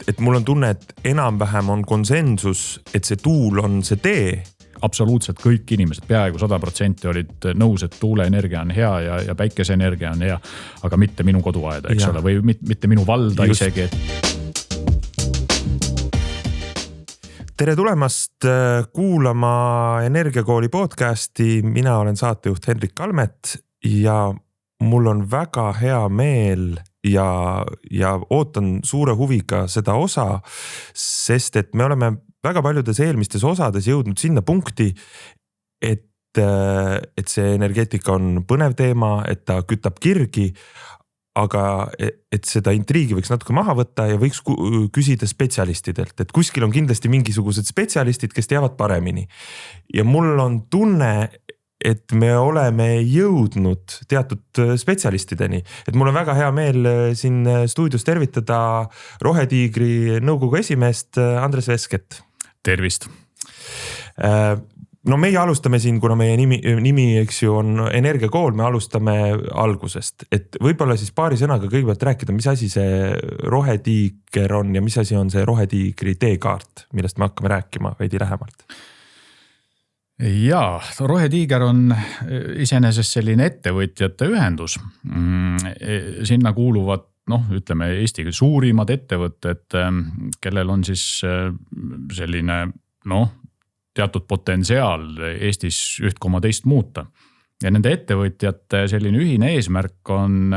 et mul on tunne, et enam-vähem on konsensus, et see tuul on see tee. Absoluutselt kõik inimesed, peaaegu 100% olid nõus, et tuuleenergia on hea ja päikeseenergia on hea, aga mitte minu koduaeda, eks ole, või mitte minu valda just. Isegi. Tere tulemast kuulama Energiakooli podcasti. Mina olen saatejuht Henrik Kalmet ja mul on väga hea meel ja ootan suure huviga seda osa, sest et me oleme väga paljudes eelmistes osades jõudnud sinna punkti, et see energeetika on põnev teema, et ta kütab kirgi, aga et seda intriigi võiks natuke maha võtta ja võiks küsida spetsialistidelt, et kuskil on kindlasti mingisugused spetsialistid, kes teavad paremini. Ja mul on tunne, et me oleme jõudnud teatud spetsialistideni. Et mul on väga hea meel siin stuudios tervitada Rohetiigri nõukogu esimeest Andres Vesket. Tervist. No meie alustame siin, kuna meie nimi eks ju on Energiakool, me alustame algusest. Et võibolla siis paari sõnaga kõigepealt rääkida, mis asi see Rohetiiger on ja mis asi on see Rohetiigri teekaart, millest me hakkame rääkima veidi lähemalt. Jaa, Rohetiiger on iseenesest selline ettevõtjate ühendus. Sinna kuuluvad, ütleme Eesti suurimad ettevõtted, kellel on siis selline, teatud potentsiaal Eestis 1,2 muuta. Ja nende ettevõtjate selline ühine eesmärk on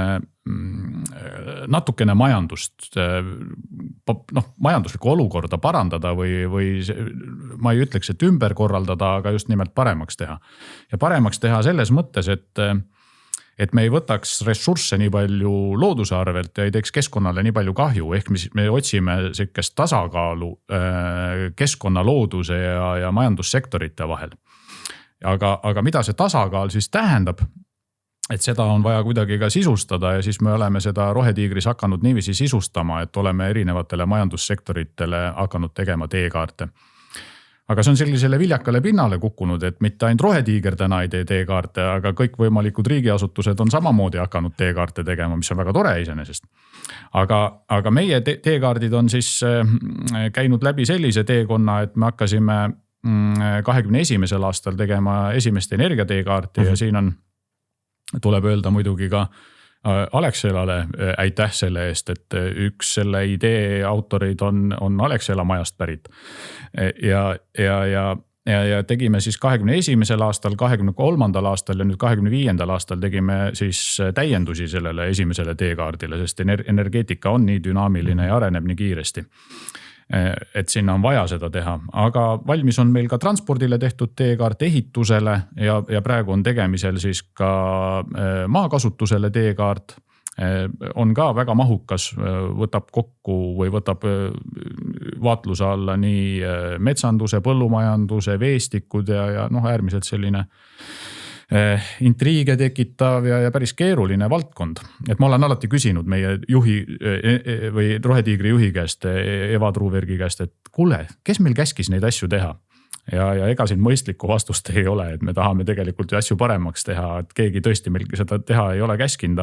natukene majanduslikku olukorda parandada või ma ei ütleks, et ümber korraldada, aga just nimelt paremaks teha. Ja paremaks teha selles mõttes, et me ei võtaks ressursse nii palju looduse arvelt ja ei teeks keskkonnale nii palju kahju. Ehk me otsime sellist tasakaalu keskkonna, looduse ja majandussektorite vahel. Aga mida see tasakaal siis tähendab, et seda on vaja kuidagi ka sisustada ja siis me oleme seda Rohetiigris hakanud niiviisi sisustama, et oleme erinevatele majandussektoritele hakanud tegema teekaarte. Aga see on sellisele viljakale pinnale kukkunud, et mitte ainult Rohetiiger täna ei tee teekaarte, aga kõik võimalikud riigiasutused on samamoodi hakanud teekaarte tegema, mis on väga tore iseenesest. Aga meie teekaardid on siis käinud läbi sellise teekonna, et me hakkasime 21. aastal tegema esimest energiateekaarti ja siin tuleb öelda muidugi ka Alexelale aitäh selle eest, et üks selle idee autorid on Alexela majast pärit. Ja tegime siis 21. aastal, 23. aastal ja nüüd 25. aastal tegime siis täiendusi sellele esimesele teekaardile, sest energeetika on nii dünaamiline ja areneb nii kiiresti. Et sinna on vaja seda teha, aga valmis on meil ka transpordile tehtud teekaart, ehitusele ja praegu on tegemisel siis ka maakasutusele teekaart. On ka väga mahukas, võtab kokku või võtab vaatluse alla nii metsanduse, põllumajanduse, veestikud ja äärmiselt selline intriige tekitav ja päris keeruline valdkond. Et ma olen alati küsinud meie juhi või Rohetiigri juhi käest, Eva Truuvergi käest, et kuule, kes meil käskis neid asju teha? Ja ega siin mõistlikku vastust ei ole, et me tahame tegelikult asju paremaks teha, et keegi tõesti meil seda teha ei ole käskinud,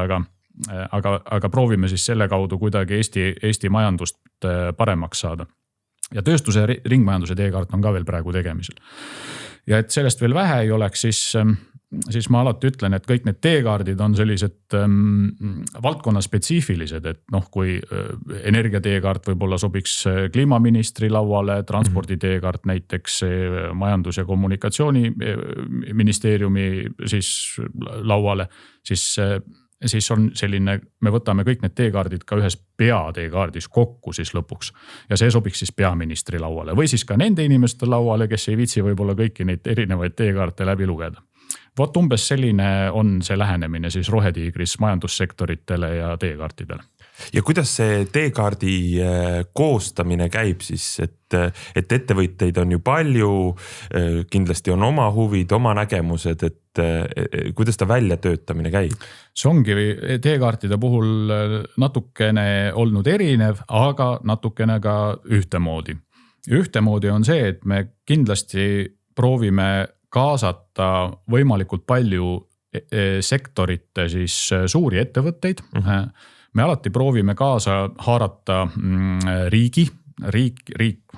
aga proovime siis selle kaudu kuidagi Eesti majandust paremaks saada. Ja tööstuse ringmajanduse teekaart on ka veel praegu tegemisel. Ja et sellest veel vähe ei oleks, siis ma alati ütlen, et kõik need teekaardid on sellised valdkonna spetsiifilised, et kui energiateekaart võib-olla sobiks kliimaministri lauale, transpordi teekaart näiteks majandus- ja kommunikatsiooniministeeriumi siis lauale, siis on selline, me võtame kõik need teekaardid ka ühes peateekaardis kokku siis lõpuks. Ja see sobiks siis peaministri lauale või siis ka nende inimeste lauale, kes ei viitsi võib-olla kõiki neid erinevaid teekaarte läbi lugeda. Vot umbes selline on see lähenemine siis Rohetiigris majandussektoritele ja teekaartidele. Ja kuidas see teekaardi koostamine käib siis, et ettevõtteid on ju palju, kindlasti on oma huvid, oma nägemused, et kuidas ta väljatöötamine käib? See ongi teekaartide puhul natukene olnud erinev, aga natukene ka ühtemoodi. Ühtemoodi on see, et me kindlasti proovime kaasata võimalikult palju sektorite siis suuri ettevõtteid. me alati proovime kaasa haarata riik,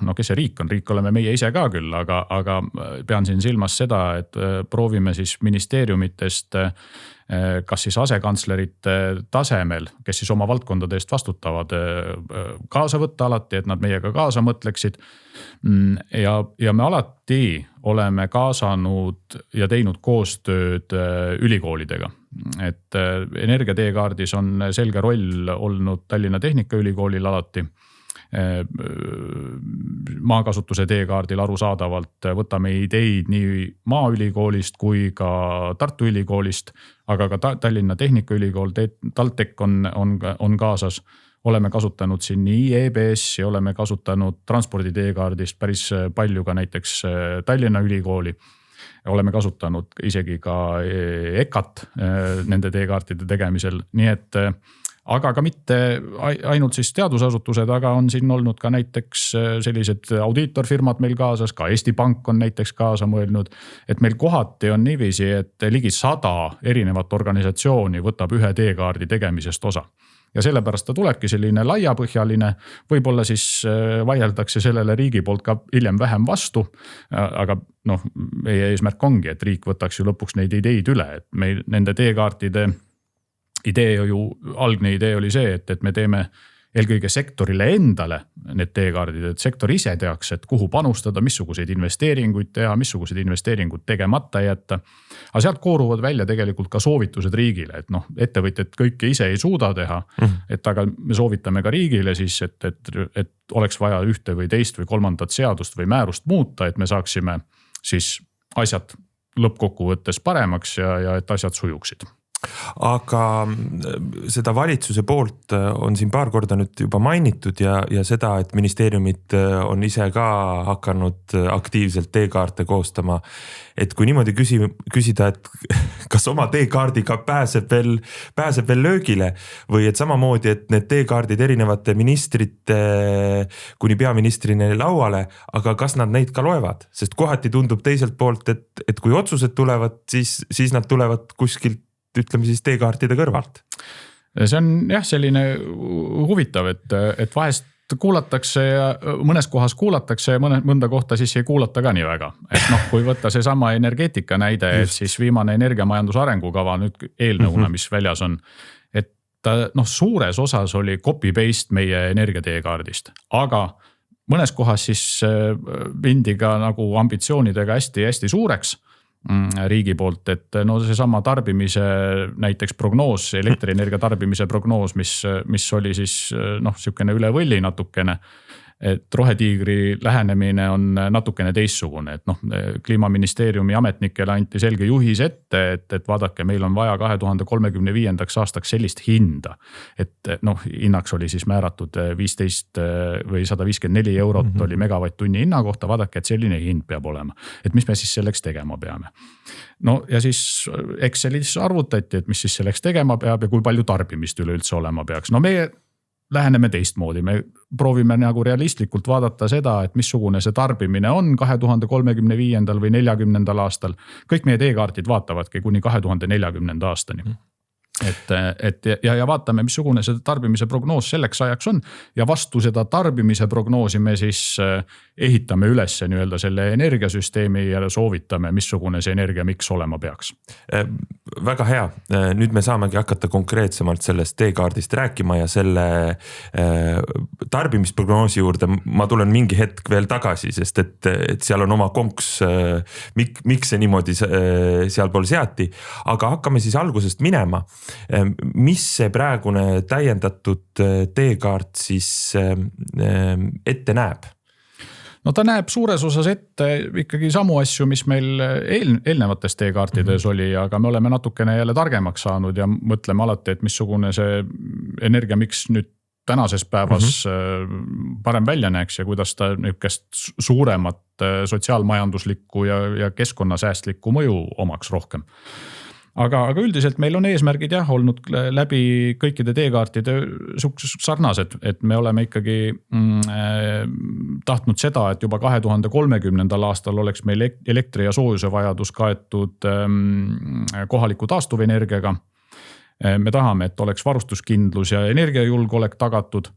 no kes see riik on, riik oleme meie ise ka küll, aga pean siin silmas seda, et proovime siis ministeeriumitest kas siis asekantslerite tasemel, kes siis oma valdkondade eest vastutavad, kaasa võtta alati, et nad meiega kaasa mõtleksid. Ja me alati oleme kaasanud ja teinud koostööd ülikoolidega. Et energia teekaardis on selge roll olnud Tallinna Tehnikaülikoolil alati. Maakasutuse teekaardil arusaadavalt võtame ideid nii Maaülikoolist kui ka Tartu Ülikoolist, aga ka Tallinna Tehnikaülikool, TalTech on kaasas. Oleme kasutanud siin nii EBS ja oleme kasutanud transpordi teekaardist päris palju ka näiteks Tallinna Ülikooli. Oleme kasutanud isegi ka EKAT nende teekaartide tegemisel, nii et aga ka mitte ainult siis teadusasutused, aga on siin olnud ka näiteks sellised audiitorfirmad meil kaasas, ka Eesti Pank on näiteks kaasa mõelnud, et meil kohati on niiviisi, et ligi 100 erinevat organisatsiooni võtab ühe teekaardi tegemisest osa. Ja sellepärast ta tulebki selline laiapõhjaline, võib-olla siis vaieldakse sellele riigi poolt ka hiljem vähem vastu, aga meie eesmärk ongi, et riik võtaks ju lõpuks neid ideid üle, et meil nende teekaartide algne idee oli see, et me teeme eelkõige sektorile endale need teekaardid, et sektor ise teaks, et kuhu panustada, missuguseid investeeringuid teha, missuguseid investeeringuid tegemata jätta. Aga sealt kooruvad välja tegelikult ka soovitused riigile, et ettevõtjad kõike ise ei suuda teha, et aga me soovitame ka riigile siis, et oleks vaja ühte või teist või kolmandat seadust või määrust muuta, et me saaksime siis asjad lõppkokkuvõttes paremaks ja et asjad sujuksid. Aga seda valitsuse poolt on siin paar korda nüüd juba mainitud ja seda, et ministeeriumid on ise ka hakanud aktiivselt teekaarte koostama. Et kui niimoodi küsida, et kas oma teekaardiga pääseb veel löögile või et samamoodi, et need teekaardid erinevate ministrite kuni peaministrini lauale, aga kas nad neid ka loevad? Sest kohati tundub teiselt poolt, et kui otsused tulevad, siis nad tulevad kuskilt, ütleme siis teekaartide kõrvalt. See on jah selline huvitav, et vahest kuulatakse ja mõnes kohas kuulatakse ja mõnda kohta siis ei kuulata ka nii väga. Et kui võtta see sama energeetika näide, et siis viimane energiamajanduse arengukava nüüd eelnõuna, mis väljas on, et suures osas oli copy-paste meie energiateekaardist, aga mõnes kohas siis mindi ka nagu ambitsioonidega hästi suureks riigi poolt, et seesama tarbimise näiteks prognoos, elektrienergia tarbimise prognoos, mis oli siis sihukene üle võlli natukene, et rohetiigri lähenemine on natukene teissugune, et kliimaministeeriumi ametnikele anti selge juhis ette, et vaadake, meil on vaja 2035. Aastaks sellist hinda, et hinnaks oli siis määratud 15 või 154 eurot oli megavatt-tunni hinna kohta, vaadake, et selline hind peab olema, et mis me siis selleks tegema peame. Ja siis Excelis arvutati, et mis siis selleks tegema peab ja kui palju tarbimist üleüldse olema peaks. Meie läheneme teistmoodi, me proovime nagu realistlikult vaadata seda, et missugune see tarbimine on 2035. või 40. aastal. Kõik meie teekaardid vaatavadki kuni 2040. aastani. Ja vaatame, missugune see tarbimise prognoos selleks ajaks on ja vastu seda tarbimise prognoosi me siis ehitame üles nii-öelda selle energiasüsteemi ja soovitame, missugune see energia miks olema peaks. Väga hea, nüüd me saamegi hakata konkreetsemalt sellest teekaardist rääkima ja selle tarbimisprognoosi juurde ma tulen mingi hetk veel tagasi, sest et seal on oma konks, miks see niimoodi sealpool seati, aga hakkame siis algusest minema. Mis see praegune täiendatud teekaart siis ette näeb? Ta näeb suures osas ette ikkagi samu asju, mis meil eelnevates teekaartides oli, aga me oleme natukene jälle targemaks saanud ja mõtleme alati, et missugune see energia miks nüüd tänases päevas parem välja näeks ja kuidas ta niisugust suuremat sotsiaalmajanduslikku ja keskkonnasäästlikku mõju omaks rohkem. Aga üldiselt meil on eesmärgid olnud läbi kõikide teekaartide sarnased, et me oleme ikkagi tahtnud seda, et juba 2030. aastal oleks meil elektri ja soojuse vajadus kaetud kohaliku taastuvenergiaga. me tahame, et oleks varustuskindlus ja energiajulgeolek tagatud.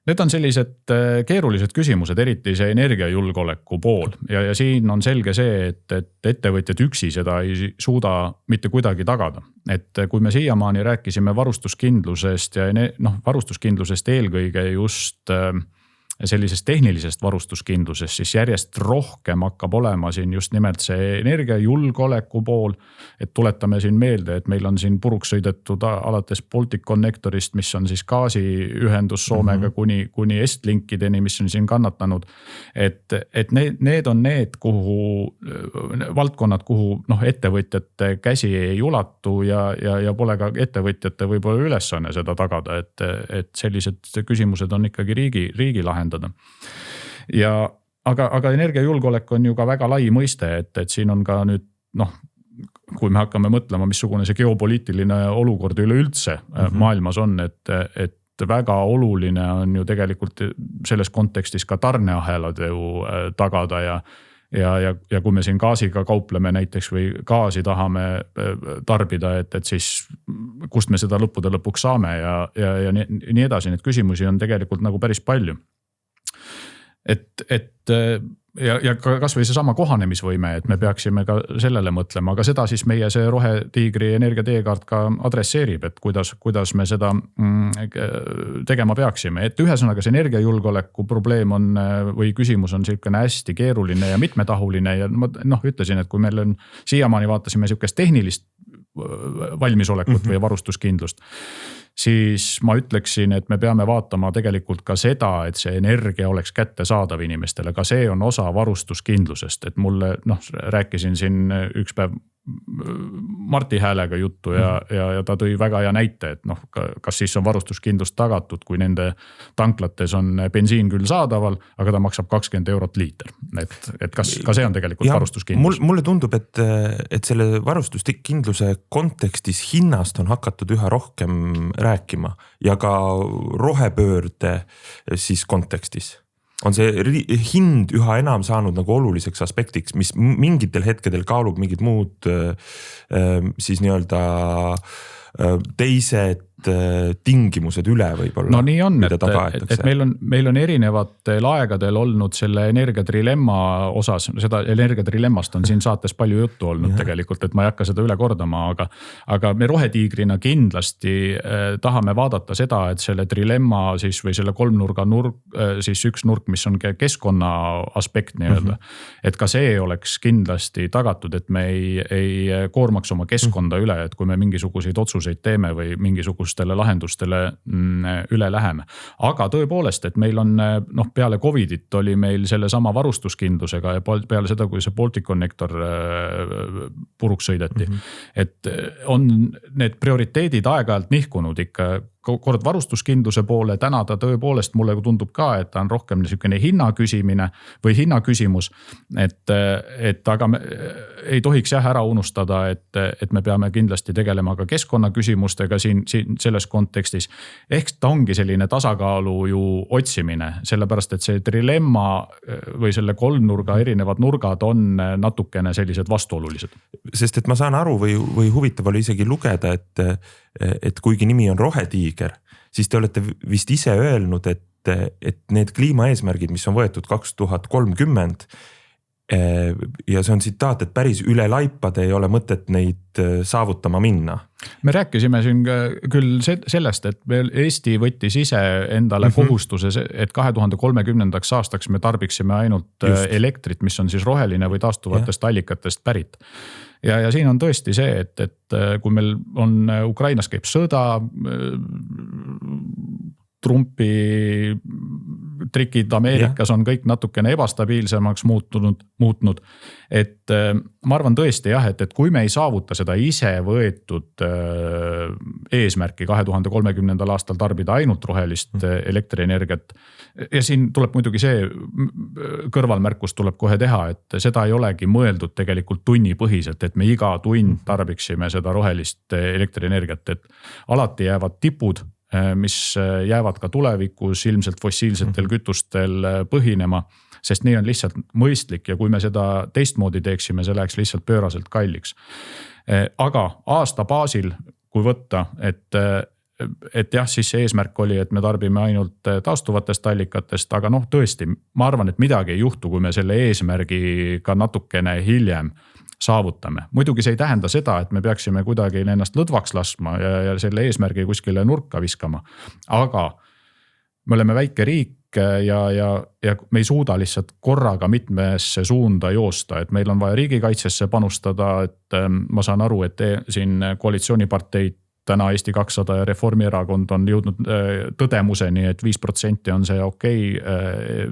Need on sellised keerulised küsimused, eriti see energiajulgeoleku pool ja siin on selge see, et ettevõtjad üksi seda ei suuda mitte kuidagi tagada. Et kui me siiamaani rääkisime varustuskindlusest ja varustuskindlusest eelkõige just sellisest tehnilisest varustuskindlusest, siis järjest rohkem hakkab olema siin just nimelt see energiajulgeoleku pool. Et tuletame siin meelde, et meil on siin puruks sõidetud alates Balticconnectorist, mis on siis gaasiühendus Soomega kuni Estlinkideni, mis on siin kannatanud. Et need on need valdkonnad, kuhu ettevõtjate käsi ei ulatu ja pole ka ettevõtjate võib-olla ülesanne seda tagada, et sellised küsimused on ikkagi riigi lahendada. Aga energiajulgeolek on ju ka väga lai mõiste, et siin on ka nüüd kui me hakkame mõtlema, missugune see geopoliitiline olukord üleüldse maailmas on, et väga oluline on ju tegelikult selles kontekstis ka tarneahelad ju tagada ja kui me siin gaasiga kaupleme näiteks või gaasi tahame tarbida, et siis kust me seda lõppude lõpuks saame ja nii edasi, neid küsimusi on tegelikult nagu päris palju. Ja kas või see sama kohanemisvõime, et me peaksime ka sellele mõtlema, aga seda siis meie see Rohetiigri energiateekaart ka adresseerib, et kuidas me seda tegema peaksime. Et ühesõnaga see energiajulgeoleku probleem on või küsimus on selline hästi keeruline ja mitmetahuline ja ma ütlesin, et kui meil on siiamaani vaatasime sellisest tehnilist valmisolekut või varustuskindlust, siis ma ütleksin, et me peame vaatama tegelikult ka seda, et see energia oleks kättesaadav inimestele. Ka see on osa varustuskindlusest, et mulle rääkisin siin üks päev Marti Häälega juttu ja ta tõi väga hea näite, et kas siis on varustuskindlust tagatud, kui nende tanklates on bensiin küll saadaval, aga ta maksab 20 € liiter. Et kas ka see on tegelikult varustuskindlus? Mulle tundub, et selle varustuskindluse kontekstis hinnast on hakatud üha rohkem rääkima ja ka rohepöörde siis kontekstis. On see hind üha enam saanud nagu oluliseks aspektiks, mis mingitel hetkedel kaalub mingid muud siis nii-öelda teised tingimused üle võib-olla. No nii on, et meil on erinevatel aegadel olnud selle energiatrilemma osas, seda energiatrilemmast on siin saates palju juttu olnud tegelikult, et ma ei hakka seda üle kordama, aga me Rohetiigrina kindlasti tahame vaadata seda, et selle trilemma siis või selle kolmnurga siis üks nurk, mis on keskkonna aspekt nii-öelda, et ka see oleks kindlasti tagatud, et me ei koormaks oma keskkonda üle, et kui me mingisuguseid otsuseid teeme või mingisugustele lahendustele üle läheme. Aga tõepoolest, et meil on peale Covidit oli meil selle sama varustuskindlusega ja peale seda, kui see Balticconnector puruks sõideti, et on need prioriteedid aeg-ajalt nihkunud ikka kord varustuskindluse poole, täna ta tõepoolest mulle tundub ka, et ta on rohkem niisugune hinna küsimus, et aga me ei tohiks ära unustada, et me peame kindlasti tegelema ka keskkonna küsimustega siin selles kontekstis. Ehk ta ongi selline tasakaalu ju otsimine, sellepärast et see trilemma või selle kolmnurga erinevad nurgad on natukene sellised vastuolulised. Sest et ma saan aru või huvitav oli isegi lugeda, et kuigi nimi on Rohetiiger, siis te olete vist ise öelnud, et need kliimaeesmärgid, mis on võetud 2030 ja see on tsitaat, et päris üle laipade ei ole mõtet neid saavutama minna. Me rääkisime siin küll sellest, et Eesti võttis ise endale kohustuse, et 2030. aastaks me tarbiksime ainult elektrit, mis on siis roheline või taastuvatest allikatest pärit. Ja siin on tõesti see, et kui meil on Ukrainas käib sõda, Trumpi trikid Ameerikas on kõik natukene ebastabiilsemaks muutnud. Et ma arvan tõesti et kui me ei saavuta seda ise võetud eesmärki 2030. aastal tarbida ainult rohelist elektrienergiat. Ja siin tuleb muidugi see kõrvalmärkus tuleb kohe teha, et seda ei olegi mõeldud tegelikult tunnipõhiselt, et me iga tund tarbiksime seda rohelist elektrienergiat, et alati jäävad tipud, mis jäävad ka tulevikus ilmselt fossiilsetel kütustel põhinema, sest nii on lihtsalt mõistlik ja kui me seda teistmoodi teeksime, see läheks lihtsalt pööraselt kalliks. Aga aasta baasil, kui võtta, et jah, siis see eesmärk oli, et me tarbime ainult taastuvatest allikatest, aga noh, tõesti, ma arvan, et midagi ei juhtu, kui me selle eesmärgi ka natukene hiljem saavutame. Muidugi see ei tähenda seda, et me peaksime kuidagi ennast lõdvaks laskma ja selle eesmärgi kuskile nurka viskama. Aga me oleme väike riik ja me ei suuda lihtsalt korraga mitmesse suunda joosta, et meil on vaja riigikaitsesse panustada, et ma saan aru, et siin koalitsiooniparteid täna Eesti 200 ja Reformierakond on jõudnud tõdemuseni, et 5% on see okei,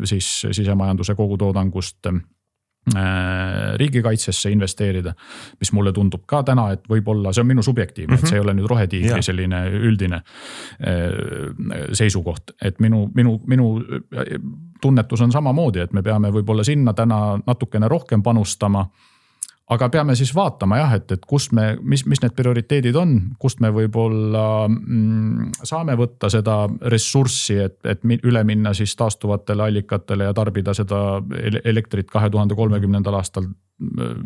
siis sisemajanduse kogutoodangust riigikaitsesse investeerida, mis mulle tundub ka täna, et võib-olla see on minu subjektiivne, et see ei ole nüüd rohetiigri selline üldine seisukoht, et minu tunnetus on samamoodi, et me peame võib-olla sinna täna natukene rohkem panustama. Aga peame siis vaatama jah, et kust mis need prioriteedid on, kust me võib-olla saame võtta seda ressurssi, et üle minna siis taastuvatele allikatele ja tarbida seda elektrit 2030. aastal,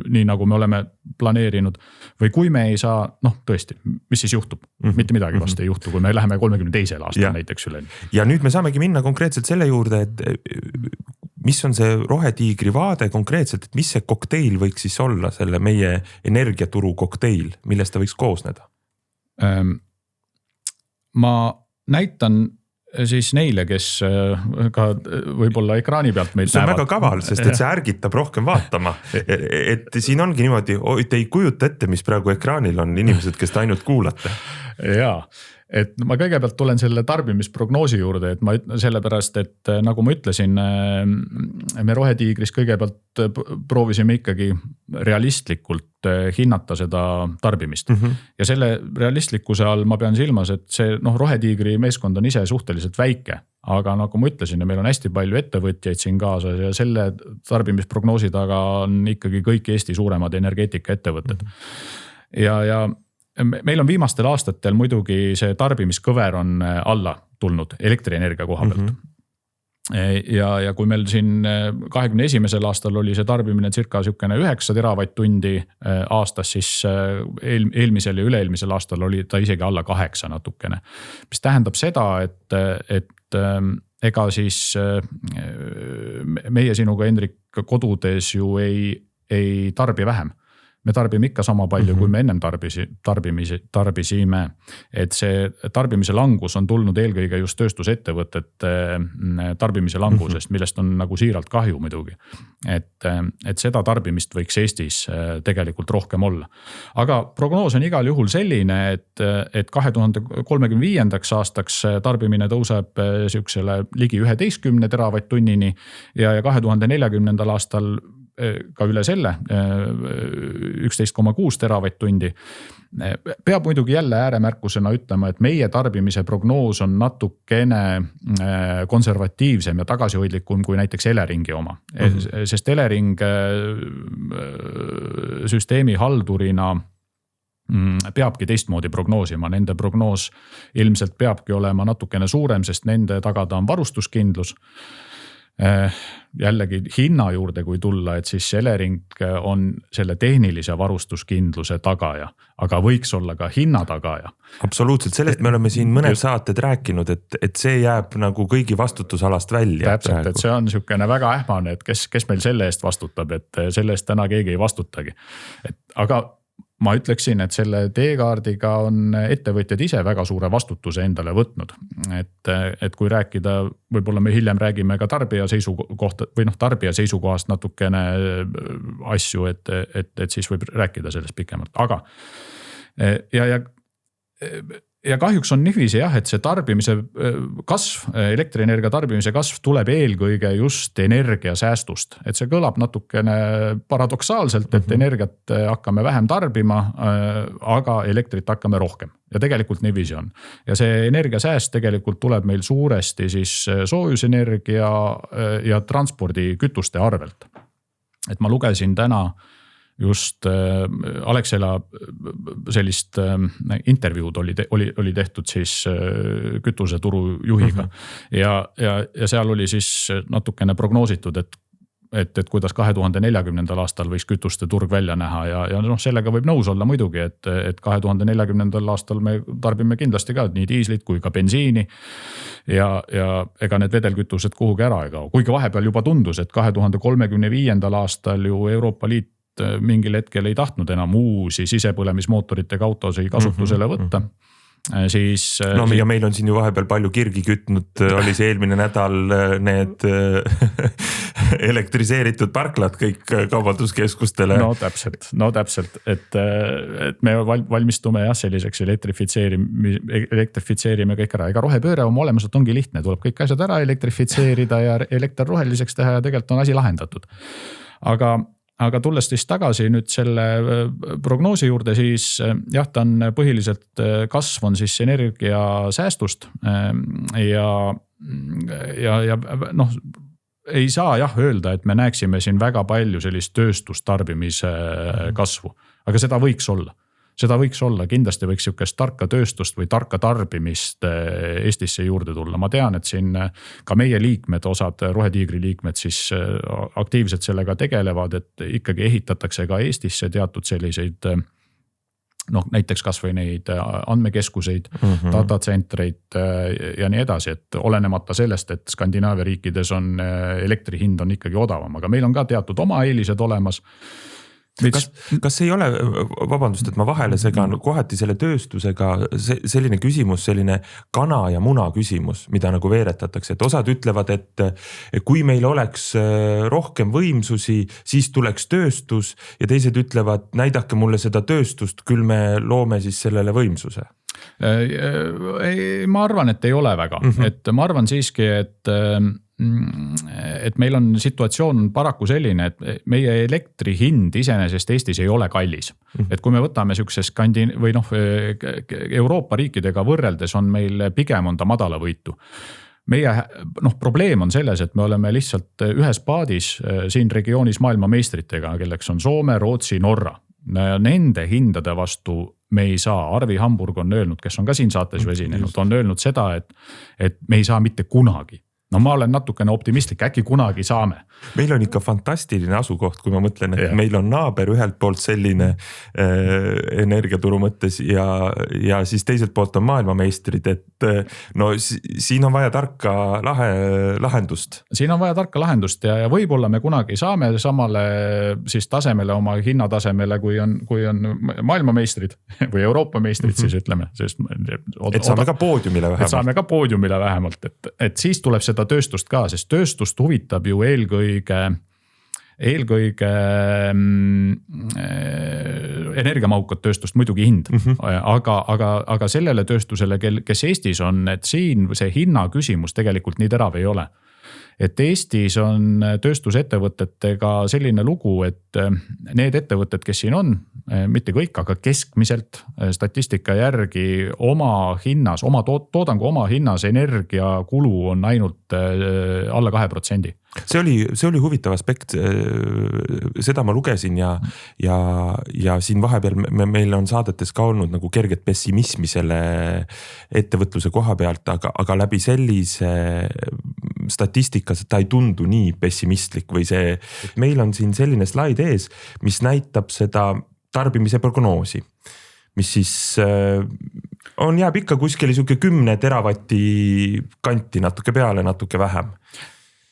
nii nagu me oleme planeerinud. Või kui me ei saa, noh tõesti, mis siis juhtub? Mitte midagi vast ei juhtu, kui me läheme 32. aastal näiteks üle. Ja nüüd me saamegi minna konkreetselt selle juurde, et mis on see rohetiigri vaade konkreetselt, et mis see kokteil võiks siis olla, selle meie energiaturu kokteil, millest ta võiks koosneda? Ma näitan siis neile, kes ka võib-olla ekraani pealt meid näevad. See on väga kaval, sest et see ärgitab rohkem vaatama. Et siin ongi niimoodi, te ei kujuta ette, mis praegu ekraanil on inimesed, kes te ainult kuulate. Jaa. Et ma kõigepealt tulen selle tarbimisprognoosi juurde, et ma sellepärast, et nagu ma ütlesin, me rohetiigris kõigepealt proovisime ikkagi realistlikult hinnata seda tarbimist. Ja selle realistlikkuse all ma pean silmas, et see rohetiigri meeskond on ise suhteliselt väike, aga nagu ma ütlesin, meil on hästi palju ettevõtjaid siin kaasas ja selle tarbimisprognoosi taga on ikkagi kõik Eesti suuremad energeetikaettevõtted. Ja meil on viimastel aastatel muidugi see tarbimiskõver on alla tulnud elektrienergia koha pealt. Ja kui meil siin 21. aastal oli see tarbimine circa 9 teravatt-tundi aastas, siis eelmisel ja üle-eelmisel aastal oli ta isegi alla 8 natukene. Mis tähendab seda, et ega siis meie sinuga, Hendrik, kodudes ju ei tarbi vähem. Me tarbime ikka sama palju, kui me ennem tarbisime. Et see tarbimise langus on tulnud eelkõige just tööstusettevõtete tarbimise langusest, millest on nagu siiralt kahju muidugi. Et seda tarbimist võiks Eestis tegelikult rohkem olla. Aga prognoos on igal juhul selline, et 2035. aastaks tarbimine tõuseb siuksele ligi 11 teravatt-tunnini ja 2040. aastal ka üle selle 11,6 teravatt-tundi. Peab muidugi jälle ääremärkusena ütlema, et meie tarbimise prognoos on natukene konservatiivsem ja tagasihoidlikum kui näiteks Eleringi oma. Sest Elering süsteemi haldurina peabki teistmoodi prognoosima. Nende prognoos ilmselt peabki olema natukene suurem, sest nende tagada on varustuskindlus. Jällegi hinna juurde kui tulla, et siis Elering on selle tehnilise varustuskindluse tagaja, aga võiks olla ka hinna tagaja. Absoluutselt, sellest me oleme siin mõned saated rääkinud, et see jääb nagu kõigi vastutusalast välja. Täpselt, et see on niisugune väga ähmane, et kes meil selle eest vastutab, et selle eest täna keegi ei vastutagi. Aga ma ütleksin, et selle teekaardiga on ettevõtjad ise väga suure vastutuse endale võtnud. Et kui rääkida, võib-olla me hiljem räägime ka tarbija seisukohast natukene asju, et siis võib rääkida sellest pikemalt. Aga ja kahjuks on niiviisi jah, et see tarbimise kasv, elektrienergia tarbimise kasv tuleb eelkõige just energiasäästust. Et see kõlab natukene paradoksaalselt, et energiat hakkame vähem tarbima, aga elektrit hakkame rohkem. Ja tegelikult niiviisi on. Ja see energiasääst tegelikult tuleb meil suuresti siis soojusenergia ja transpordikütuste arvelt. Et ma lugesin täna just Alexela sellist intervjuud oli tehtud siis kütuseturu juhiga ja seal oli siis natukene prognoositud, et et kuidas 2040. aastal võiks kütuste turg välja näha ja noh, sellega võib nõus olla muidugi, et 2040. aastal me tarbime kindlasti ka nii diislit kui ka bensiini ja ega need vedelkütused kuhugi ära ei kao. Kuigi vahepeal juba tundus, et 2035. aastal ju Euroopa Liit mingil hetkel ei tahtnud enam uusi sisepõlemismootoritega autosid kasutusele võtta. Siis ja meil on siin ju vahepeal palju kirgi kütnud, oli see eelmine nädal need elektriseeritud parklad kõik kaubanduskeskustele. No täpselt, et me valmistume jah selliseks elektrifitseerime kõik ära. Ega rohepööre oma olemuselt ongi lihtne, tuleb kõik asjad ära elektrifitseerida ja elekter roheliseks teha ja tegelikult on asi lahendatud. Aga tulles siis tagasi nüüd selle prognoosi juurde, siis jah, ta on põhiliselt kasv on siis energiasäästust ja noh, ei saa jah öelda, et me näeksime siin väga palju sellist tööstustarbimise kasvu, aga seda võiks olla. Kindlasti võiks sihukest tarka tööstust või tarka tarbimist Eestisse juurde tulla. Ma tean, et siin ka meie liikmed, osad Rohetiigri liikmed siis aktiivselt sellega tegelevad, et ikkagi ehitatakse ka Eestisse teatud selliseid noh, näiteks kas või neid andmekeskuseid, datacentreid ja nii edasi, et olenemata sellest, et Skandinaavia riikides on elektri hind on ikkagi odavam, aga meil on ka teatud oma eelised olemas. Kas ei ole, vabandust, et ma vahele segan, kohati selle tööstusega selline küsimus, selline kana ja muna küsimus, mida nagu veeretatakse, et osad ütlevad, et kui meil oleks rohkem võimsusi, siis tuleks tööstus ja teised ütlevad, näidake mulle seda tööstust, küll me loome siis sellele võimsuse. Ma arvan, et ei ole väga, et ma arvan siiski, et meil on situatsioon paraku selline, et meie elektri hind iseenesest Eestis ei ole kallis. Et kui me võtame sihukese või noh, Euroopa riikidega võrreldes on meil pigem on ta madala võitu. Meie probleem on selles, et me oleme lihtsalt ühes paadis siin regioonis maailmameistritega, kelleks on Soome, Rootsi, Norra. Nende hindade vastu me ei saa. Arvi Hamburg on öelnud, kes on ka siin saates esinenud, on öelnud seda, et me ei saa mitte kunagi. No ma olen natukene optimistlik, äkki kunagi saame. Meil on ikka fantastiline asukoht, kui ma mõtlen, et meil on naaber ühelt poolt selline energiaturu mõttes ja siis teiselt poolt on maailmameistrid, et no siin on vaja tarka lahendust. Siin on vaja tarka lahendust ja võib-olla me kunagi saame samale siis tasemele, oma hinnatasemele, kui on maailmameistrid või Euroopa meistrid siis ütleme. Et saame ka poodiumile vähemalt. Et saame ka poodiumile vähemalt, et siis tuleb seda tööstust ka, sest tööstust huvitab ju eelkõige energiamahukat tööstust muidugi hind, aga sellele tööstusele, kes Eestis on, et siin see hinna küsimus tegelikult nii terav ei ole. Et Eestis on tööstusettevõtetega selline lugu, et need ettevõtted, kes siin on, mitte kõik, aga keskmiselt statistika järgi oma hinnas, oma toodangu oma hinnas energiakulu on ainult alla 2%. See oli huvitav aspekt, seda ma lugesin ja siin vahepeal meil on saadetes ka olnud nagu kerget pessimismi selle ettevõtluse koha pealt, aga läbi sellise statistikas, et ta ei tundu nii pessimistlik või see, meil on siin selline slaid ees, mis näitab seda tarbimise prognoosi, mis siis jääb ikka kuskil 10 teravati kanti, natuke peale, natuke vähem.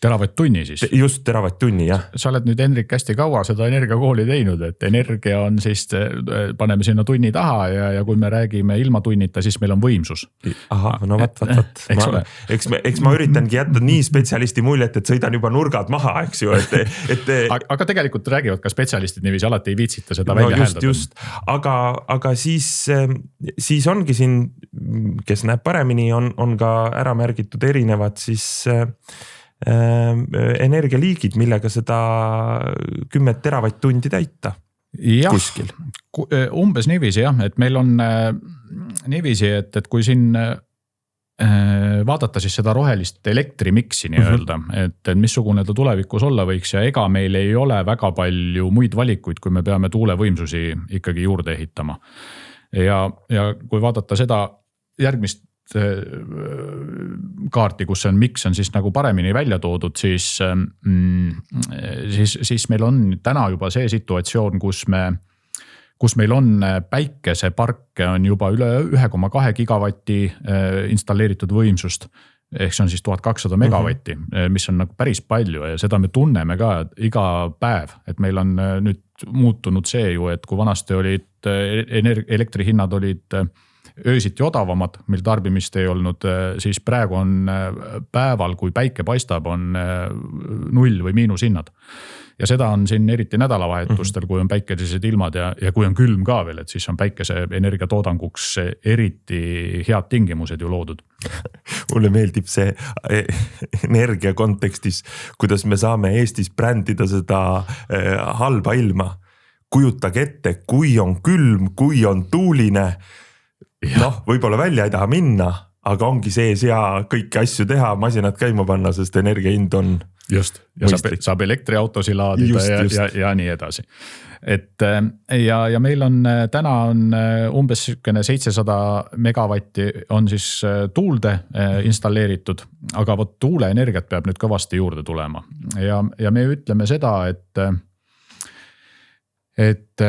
Teravatt-tunni siis? Just teravatt-tunni, jah. Sa oled nüüd, Henrik, hästi kaua seda energiakooli teinud, et energia on siis, paneme sinna tunni taha ja kui me räägime ilma tunnita, siis meil on võimsus. Aha, no võt. Eks ma üritangi jätta nii spetsialisti muljet, et sõidan juba nurgad maha, eks ju. Aga tegelikult räägivad ka spetsialistid niiviisi, alati ei viitsita seda välja hääldada. Just. Aga siis ongi siin, kes näeb paremini, on ka ära märgitud erinevad siis energialiigid, millega seda 10 teravatt-tundi täita kuskil. Umbes niiviisi jah, et meil on niiviisi, et kui siin vaadata siis seda rohelist elektrimiksi nii-öelda, et missugune ta tulevikus olla võiks ja ega meil ei ole väga palju muid valikuid, kui me peame tuulevõimsusi ikkagi juurde ehitama. Ja kui vaadata seda järgmist kaarti, kus on, miks on siis nagu paremini välja toodud, siis meil on täna juba see situatsioon, kus meil on päikeseparke on juba üle 1,2 gigavatti installeeritud võimsust. Ehk see on siis 1200 megavatti, mis on nagu päris palju ja seda me tunneme ka iga päev, et meil on nüüd muutunud see ju, et kui vanasti olid elektrihinnad olid öösiti odavamad, mil tarbimist ei olnud, siis praegu on päeval, kui päike paistab, on 0 või miinushinnad. Ja seda on siin eriti nädalavahetustel, kui on päikelised ilmad ja kui on külm ka veel, et siis on päikese energia toodanguks eriti head tingimused ju loodud. Mulle meeldib see energia kontekstis, kuidas me saame Eestis brändida seda halba ilma. Kujutage ette, kui on külm, kui on tuuline, võib-olla välja ei taha minna, aga ongi sees ja kõiki asju teha, masinad käima panna, sest energia hind on just, ja saab elektriautosi laadida just. Ja nii edasi. Et ja meil on täna on umbes 700 megavatti on siis tuulde installeeritud, aga vot tuuleenergiat peab nüüd kõvasti juurde tulema. Ja me ütleme seda, et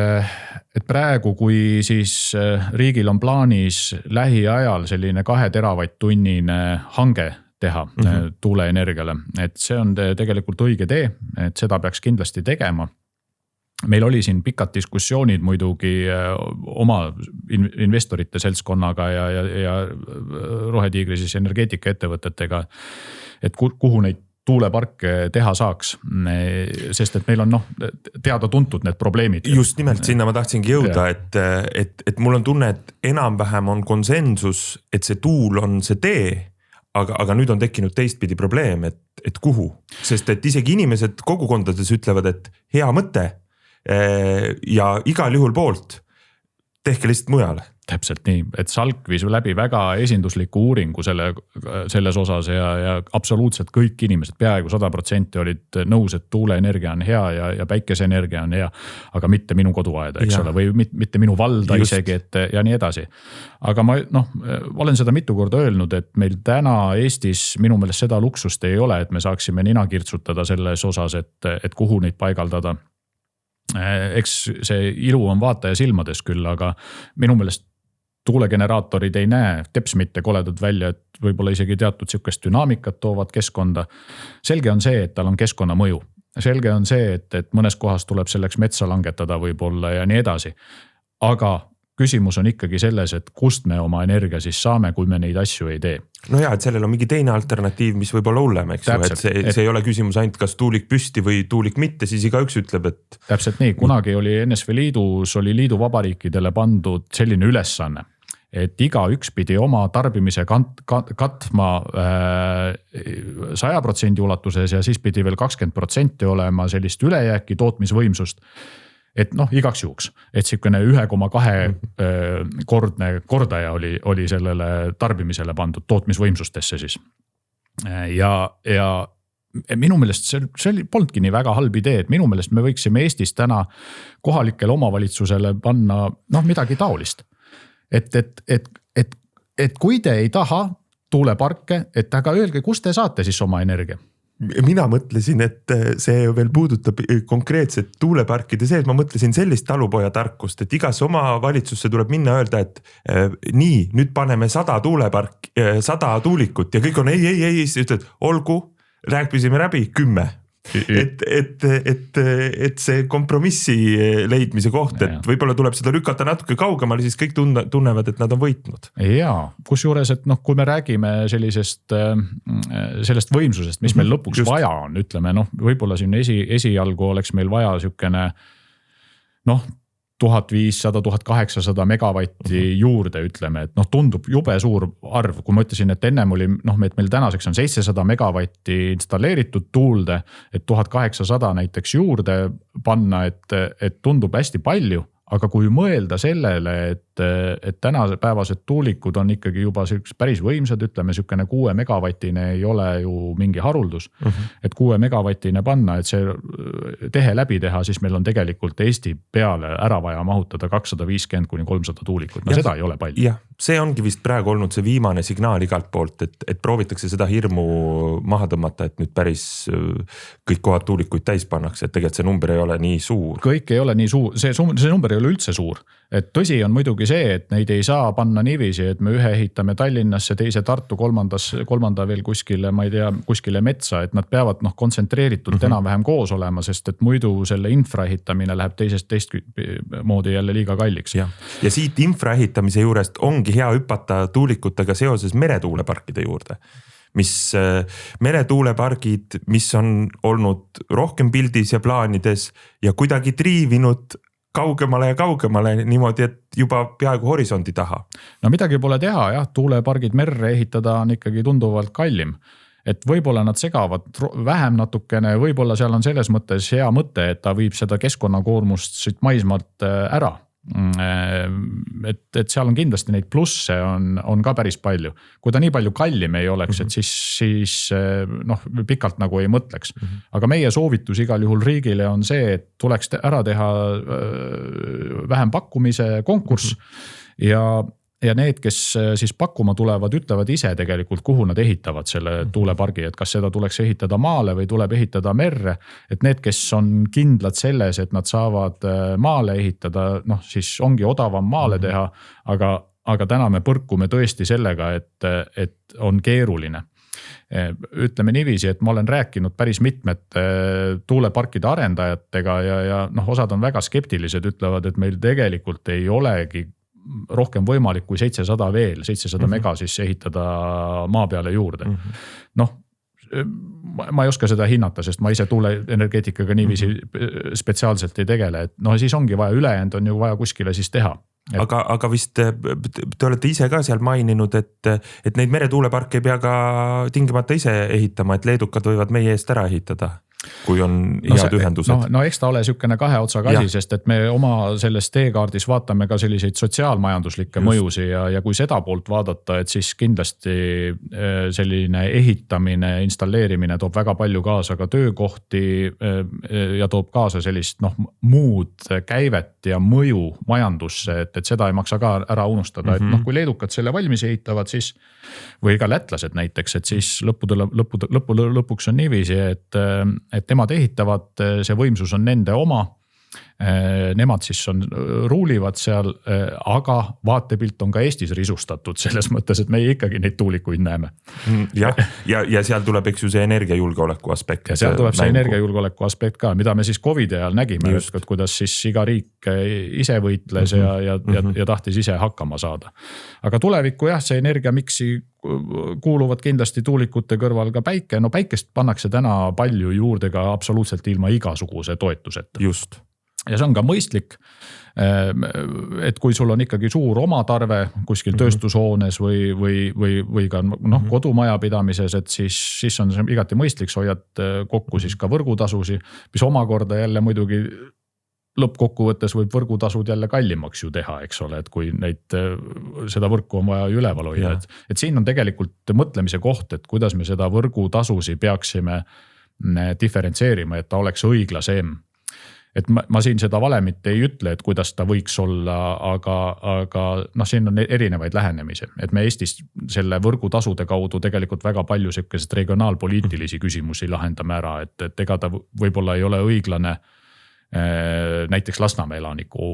praegu, kui siis riigil on plaanis lähiajal selline 2 teravatt-tunnine hange teha tuuleenergiale, et see on tegelikult õige tee, et seda peaks kindlasti tegema. Meil oli siin pikad diskussioonid muidugi oma investorite seltskonnaga ja Rohetiigri siis energeetikaettevõtetega, et kuhu neid tuuleparke teha saaks, sest et meil on teada-tuntud need probleemid. Just nimelt sinna ma tahtsingi jõuda, et mul on tunne, et enam-vähem on konsensus, et see tuul on see tee, aga nüüd on tekkinud teistpidi probleem, et kuhu, sest et isegi inimesed kogukondades ütlevad, et hea mõte ja igal juhul poolt, tehke lihtsalt mujale. Täpselt nii, et Salk viis läbi väga esindusliku uuringu selles osas ja absoluutselt kõik inimesed, peaaegu 100% olid nõus, et tuuleenergia on hea ja päikeseenergia on hea, aga mitte minu koduaeda, eks ole, või mitte minu valda just. Isegi, et ja nii edasi. Aga ma olen seda mitu korda öelnud, et meil täna Eestis minu meelest seda luksust ei ole, et me saaksime nina kirtsutada selles osas, et kuhu neid paigaldada. Eks see ilu on vaataja silmades küll, aga minu meelest tuulegeneraatorid ei näe teps mitte koledad välja, et võib-olla isegi teatud sihukest dünaamikat toovad keskkonda. Selge on see, et tal on keskkonna mõju. Selge on see, et mõnes kohas tuleb selleks metsa langetada võib-olla ja nii edasi. Aga küsimus on ikkagi selles, et kust me oma energia siis saame, kui me neid asju ei tee. No ja, et sellel on mingi teine alternatiiv, mis võib olla hullem, eks ju, et see ei ole küsimus ainult kas tuulik püsti või tuulik mitte, siis igaüks ütleb, et... Täpselt nii, kunagi oli NSV Liidus, oli liiduvabariikidele pandud selline ülesanne, et igaüks pidi oma tarbimise katma 100% ulatuses ja siis pidi veel 20% olema sellist ülejääki tootmisvõimsust. Et igaks juhuks, et sihukene 1,2 kordne kordaja oli sellele tarbimisele pandud tootmisvõimsustesse siis. Ja minu meelest see polnudki nii väga halb idee, et minu meelest me võiksime Eestis täna kohalikele omavalitsusele panna midagi taolist. Et kui te ei taha tuuleparke, et aga öelge, kust te saate siis oma energia? Mina mõtlesin, et see veel puudutab konkreetset tuuleparkide sees, ma mõtlesin sellist talupoja tarkust, et igas oma valitsusse tuleb minna öelda, et nii, nüüd paneme 100 tuulikut ja kõik on ei, siis ütled, olgu, rääkisime läbi 10. Et see kompromissi leidmise koht, et võib-olla tuleb seda lükata natuke kaugemale, siis kõik tunnevad, et nad on võitnud. Jaa, kusjuures, et kui me räägime sellest võimsusest, mis meil lõpuks just. Vaja on, ütleme, võib-olla siin esialgu oleks meil vaja sihukene 1500-1800 megavatti juurde, ütleme, et tundub jube suur arv, kui ma ütlesin, et ennem oli, et meil tänaseks on 700 megavatti installeeritud tuulde, et 1800 näiteks juurde panna, et tundub hästi palju, aga kui mõelda sellele, et tänapäevased tuulikud on ikkagi juba päris võimsad, ütleme sükene 6 megavatine ei ole ju mingi haruldus. Et 6 megavatine panna, et see tehe läbi teha, siis meil on tegelikult Eesti peale ära vaja mahutada 250-300 tuulikut. No ja, seda ei ole palju. Jah, see ongi vist praegu olnud see viimane signaal igalt poolt, et proovitakse seda hirmu maha tõmmata, et nüüd päris kõik kohad tuulikuid täis pannakse, et tegelikult see number ei ole nii suur. Kõik ei ole nii suur, see number ei ole üldse suur. Et tõsi on muidugi see, et neid ei saa panna niiviisi, et me ühe ehitame Tallinnasse, teise Tartu, kolmanda veel kuskile, ma ei tea, kuskile metsa, et nad peavad kontsentreeritult enam-vähem koos olema, sest et muidu selle infra ehitamine läheb teist moodi jälle liiga kalliks. Ja siit infra ehitamise juurest ongi hea hüpata tuulikutega seoses meretuuleparkide juurde. Mis meretuulepargid, mis on olnud rohkem pildis ja plaanides ja kuidagi triivinud kaugemale ja kaugemale niimoodi, et juba peaaegu horisondi taha. No midagi pole teha, jah, tuulepargid merre ehitada on ikkagi tunduvalt kallim. Et võib-olla nad segavad vähem natukene, võib-olla seal on selles mõttes hea mõte, et ta viib seda keskkonnakoormust siit maismaalt ära. Et seal on kindlasti neid plusse on ka päris palju. Kui ta nii palju kallim ei oleks, et siis pikalt nagu ei mõtleks. Aga meie soovitus igal juhul riigile on see, et tuleks ära teha vähem pakkumise konkurss ja need, kes siis pakkuma tulevad, ütlevad ise tegelikult, kuhu nad ehitavad selle tuulepargi, et kas seda tuleks ehitada maale või tuleb ehitada merre. Et need, kes on kindlad selles, et nad saavad maale ehitada, siis ongi odavam maale teha, aga täna me põrkume tõesti sellega, et on keeruline. Ütleme niiviisi, et ma olen rääkinud päris mitmete tuuleparkide arendajatega ja osad on väga skeptilised, ütlevad, et meil tegelikult ei olegi rohkem võimalik kui 700 mega siis ehitada maa peale juurde. Ma ei oska seda hinnata, sest ma ise tuuleenergeetikaga niiviisi spetsiaalselt ei tegele, et siis ongi vaja ülejäänud on ju vaja kuskile siis teha. Aga vist te olete ise ka seal maininud, et neid meretuuleparke ei pea ka tingimata ise ehitama, et leedukad võivad meie eest ära ehitada. Kui on head ühendused. No eks ta ole sükene kahe otsaga asi, sest et me oma selles teekaardis vaatame ka selliseid sotsiaalmajanduslikke mõjusi ja kui seda poolt vaadata, et siis kindlasti selline ehitamine, installeerimine toob väga palju kaasa ka töökohti ja toob kaasa sellist muud käivet ja mõju majandusse, et seda ei maksa ka ära unustada, et kui leedukad selle valmis ehitavad, siis või ka lätlased näiteks, et siis lõpuks on niiviisi, et nemad ehitavad, see võimsus on nende oma, nemad siis ruulivad seal, aga vaatepilt on ka Eestis risustatud selles mõttes, et meie ikkagi neid tuulikuid näeme. Ja seal tuleb eks ju see energiajulgeoleku aspekt. Ja seal tuleb see energiajulgeoleku aspekt ka, mida me siis COVID ajal nägime, et kuidas siis iga riik ise võitles ja tahtis ise hakkama saada. Aga tulevikku see energiamiksi kuuluvad kindlasti tuulikute kõrval ka päike. No päikest pannakse täna palju juurde ka absoluutselt ilma igasuguse toetuseta. Just. Ja see on ka mõistlik, et kui sul on ikkagi suur omatarve kuskil tööstushoones või ka kodumaja pidamises, et siis on see igati mõistlik, sa hoiad kokku siis ka võrgutasusi, mis omakorda jälle muidugi lõppkokkuvõttes võib võrgutasud jälle kallimaks ju teha, eks ole, et kui seda võrku on vaja üleval hoida. Et siin on tegelikult mõtlemise koht, et kuidas me seda võrgutasusi peaksime diferentseerima, et ta oleks õiglasem. Et ma siin seda valemit ei ütle, et kuidas ta võiks olla, aga siin on erinevaid lähenemisi. Et me Eestis selle võrgutasude kaudu tegelikult väga palju sellised regionaalpoliitilisi küsimusi lahendame ära, et ega ta võib-olla ei ole õiglane näiteks Lasnamäe elaniku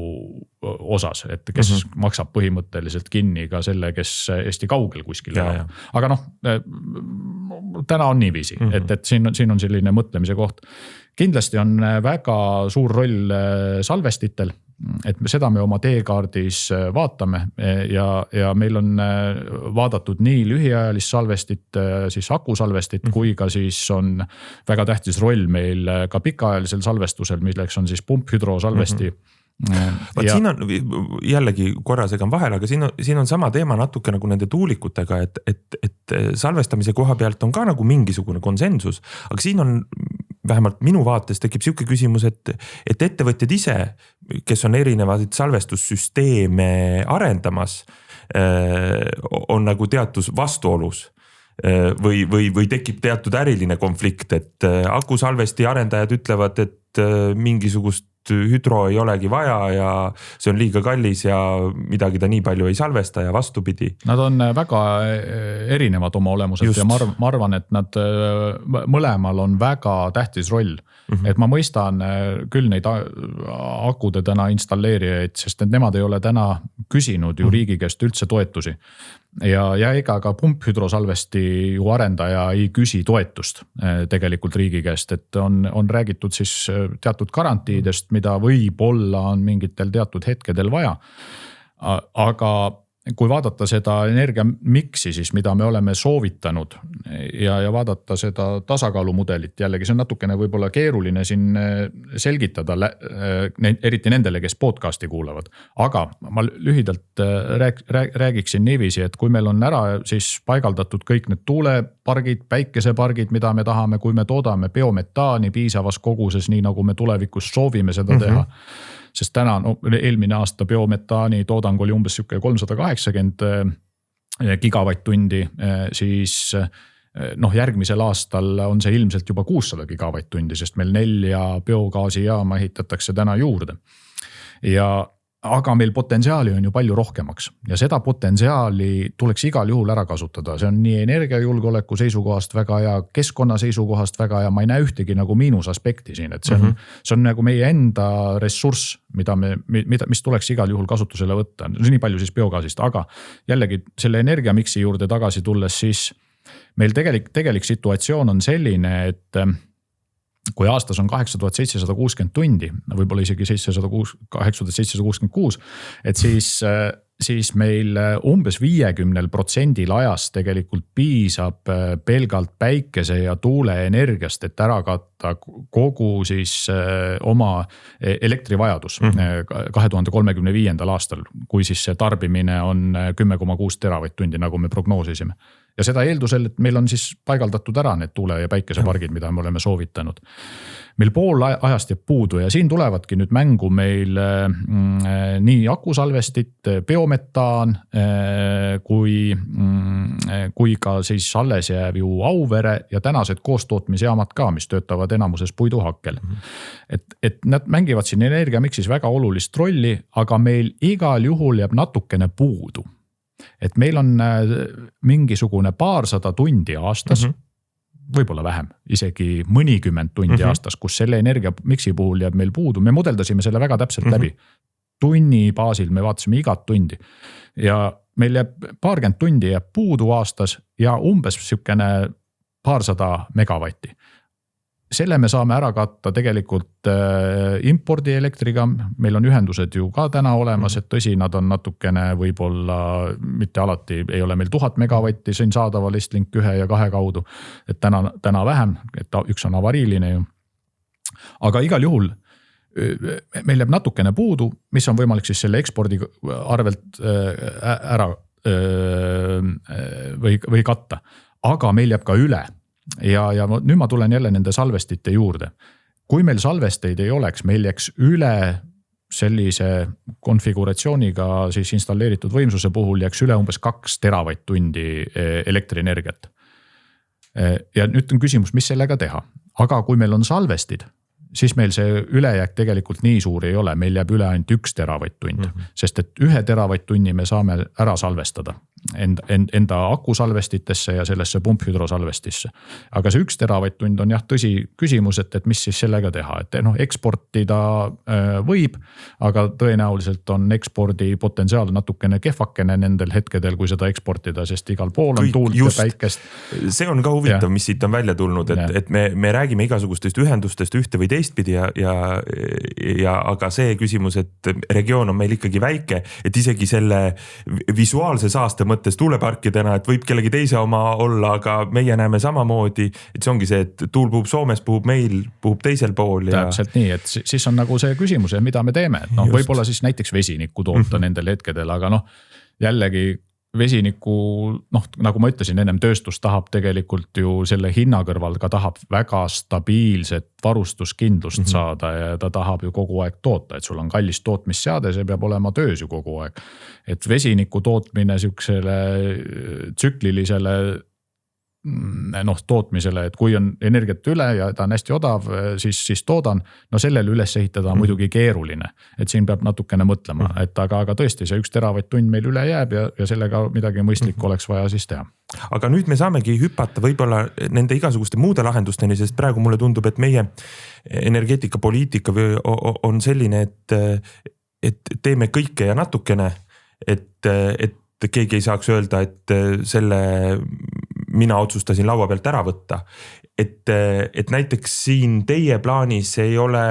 osas, et kes maksab põhimõtteliselt kinni ka selle, kes Eesti kaugel kuskil elab. Aga täna on niiviisi, et siin on selline mõtlemise koht. Kindlasti on väga suur roll salvestitel, et seda me oma teekaardis vaatame ja meil on vaadatud nii lühiajalist salvestit, siis akusalvestit, kui ka siis on väga tähtis roll meil ka pikaajalisel salvestusel, milleks on siis pumphüdrosalvesti. Siin on jällegi korra segan vahel, aga siin on sama teema natuke nagu nende tuulikutega, et salvestamise koha pealt on ka nagu mingisugune konsensus, aga siin on vähemalt minu vaates tekib siuke küsimus, et ettevõtjad ise, kes on erinevaid salvestussüsteeme arendamas, on nagu teatud vastuolus. Või tekib teatud äriline konflikt, et akusalvesti arendajad ütlevad, et mingisugust hüdro ei olegi vaja ja see on liiga kallis ja midagi ta nii palju ei salvesta ja vastupidi. Nad on väga erinevad oma olemuselt. Just. Ja ma arvan, et nad mõlemal on väga tähtis roll. Et ma mõistan küll neid akude täna installeerijaid, sest nemad ei ole täna küsinud ju riigi käest üldse toetusi. Ja ega ka pumphüdrosalvesti ju arendaja ei küsi toetust tegelikult riigi käest, et on räägitud siis teatud garantiidest, mida võib-olla on mingitel teatud hetkedel vaja. Aga kui vaadata seda energiamiksi, siis mida me oleme soovitanud ja vaadata seda tasakaalumudelit, jällegi see on natukene võib-olla keeruline siin selgitada, eriti nendele, kes podcasti kuulavad. Aga ma lühidalt räägiksin niiviisi, et kui meil on ära siis paigaldatud kõik need tuulepargid, päikesepargid, mida me tahame, kui me toodame biometaani piisavas koguses, nii nagu me tulevikus soovime seda teha. Sest täna eelmine aasta biometaani toodang oli umbes 380 gigavatt-tundi, siis järgmisel aastal on see ilmselt juba 600 gigavatt-tundi, sest meil 4 biogaasijaama ehitatakse täna juurde. Aga meil potentsiaali on ju palju rohkemaks ja seda potentsiaali tuleks igal juhul ära kasutada. See on nii energiajulgeoleku seisukohast väga ja keskkonna seisukohast väga ja ma ei näe ühtegi nagu miinusaspekti siin, et see on nagu meie enda ressurss, mis tuleks igal juhul kasutusele võtta. Nii palju siis biogaasist, aga jällegi selle energiamiksi juurde tagasi tulles, siis meil tegelik situatsioon on selline, et kui aastas on 8760 tundi, võib-olla isegi 8766, et siis meil umbes 50% ajast tegelikult piisab pelgalt päikese ja tuule energiast, et ära katta kogu siis oma elektrivajadus 2035. aastal, kui siis see tarbimine on 10,6 teravatt-tundi, nagu me prognoosisime. Ja seda eeldusel, et meil on siis paigaldatud ära need tuule- ja päikesepargid, mida me oleme soovitanud. Meil pool ajast jääb puudu ja siin tulevadki nüüd mängu meil nii akusalvestit, biometaan kui ka siis alles jääb ju Auvere ja tänased koostootmisjaamad ka, mis töötavad enamuses puiduhakkel. Et nad mängivad siin energiamiksis väga olulist rolli, aga meil igal juhul jääb natukene puudu. Et meil on mingisugune 200 tundi aastas, võib-olla vähem, isegi mõnikümmend tundi aastas, kus selle energiamiksi puhul jääb meil puudu. Me modeldasime selle väga täpselt läbi. Tunni baasil me vaatasime igat tundi ja meil jääb 20 tundi jääb puudu aastas ja umbes sükene 200 megavatti. Selle me saame ära katta tegelikult impordi elektriga, meil on ühendused ju ka täna olemas, et tõsi, nad on natukene võib-olla mitte alati, ei ole meil 1000 megavatti siin saadaval Estlink 1 ja 2 kaudu, et täna vähem, et üks on avariiline ju. Aga igal juhul meil jääb natukene puudu, mis on võimalik siis selle ekspordi arvelt ära või katta, aga meil jääb ka üle. Ja nüüd ma tulen jälle nende salvestite juurde. Kui meil salvesteid ei oleks, meil jääks üle sellise konfiguratsiooniga siis installeeritud võimsuse puhul jääks üle umbes 2 teravatt-tundi elektrienergiat. Ja nüüd on küsimus, mis sellega teha. Aga kui meil on salvestid, siis meil see ülejääk tegelikult nii suur ei ole, meil jääb üle ainult 1 teravatt-tund, sest et 1 teravatt-tunni me saame ära salvestada enda akusalvestitesse ja sellesse pumphüdrosalvestisse. Aga see 1 teravatt-tund on jah tõsi küsimus, et mis siis sellega teha, et eksportida võib, aga tõenäoliselt on ekspordi potentsiaal natukene kehvakene nendel hetkedel, kui seda eksportida, sest igal pool on tuult ja päikest. See on ka huvitav, mis siit on välja tulnud, et me räägime igasugustest ühendustest ühte või teistpidi ja aga see küsimus, et regioon on meil ikkagi väike, et isegi selle visuaalse saaste mõttes tuuleparkidena, et võib kellegi teise oma olla, aga meie näeme samamoodi, et see ongi see, et tuul puhub Soomes, puhub meil, puhub teisel pool. Täpselt nii, et siis on nagu see küsimus, mida me teeme, et võib-olla siis näiteks vesinikku toota nendel hetkedel, aga jällegi vesiniku, noh, nagu ma ütlesin ennem, tööstus tahab tegelikult ju selle hinna kõrval ka tahab väga stabiilset varustuskindlust saada ja ta tahab ju kogu aeg toota, et sul on kallis tootmisseade, see peab olema töös ju kogu aeg. Et vesiniku tootmine sihukesele tsüklilisele tootmisele, et kui on energiat üle ja ta on hästi odav, siis toodan, no sellele üles ehitada on muidugi keeruline. Et siin peab natukene mõtlema, et aga tõesti see 1 teravatt-tund meil üle jääb ja sellega midagi mõistlikku oleks vaja siis teha. Aga nüüd me saamegi hüpata võib-olla nende igasuguste muude lahendusteni, sest praegu mulle tundub, et meie energeetikapoliitika on selline, et teeme kõike ja natukene, et keegi ei saaks öelda, et selle mina otsustasin laua pealt ära võtta. Et näiteks siin teie plaanis ei ole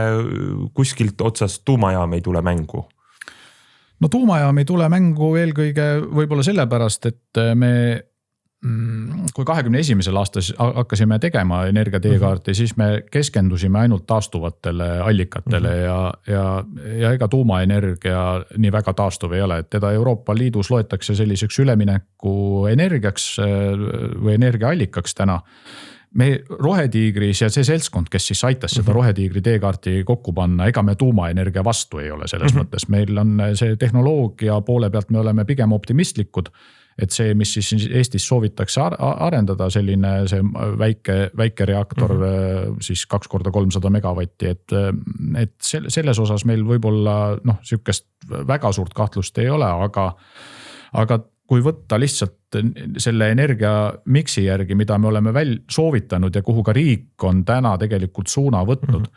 kuskilt otsast tuumajaam ei tule mängu? No tuumajaam ei tule mängu eelkõige võib-olla sellepärast, et me kui 21. aastal hakkasime tegema energia teekaarti, siis me keskendusime ainult taastuvatele allikatele ja ega tuumaenergia nii väga taastuv ei ole, et teda Euroopa Liidus loetakse selliseks ülemineku energiaks või energiaallikaks täna. Me Rohetiigris ja see seltskond, kes siis aitas seda Rohetiigri teekaarti kokku panna, ega me tuumaenergia vastu ei ole selles mõttes. Meil on see tehnoloogia poole pealt, me oleme pigem optimistlikud, et see, mis siis Eestis soovitakse arendada, selline see väike reaktor siis 2x300 megavatti, et selles osas meil võib-olla sihukest väga suurt kahtlust ei ole, aga kui võtta lihtsalt selle energia miksi järgi, mida me oleme soovitanud ja kuhu ka riik on täna tegelikult suuna võtnud,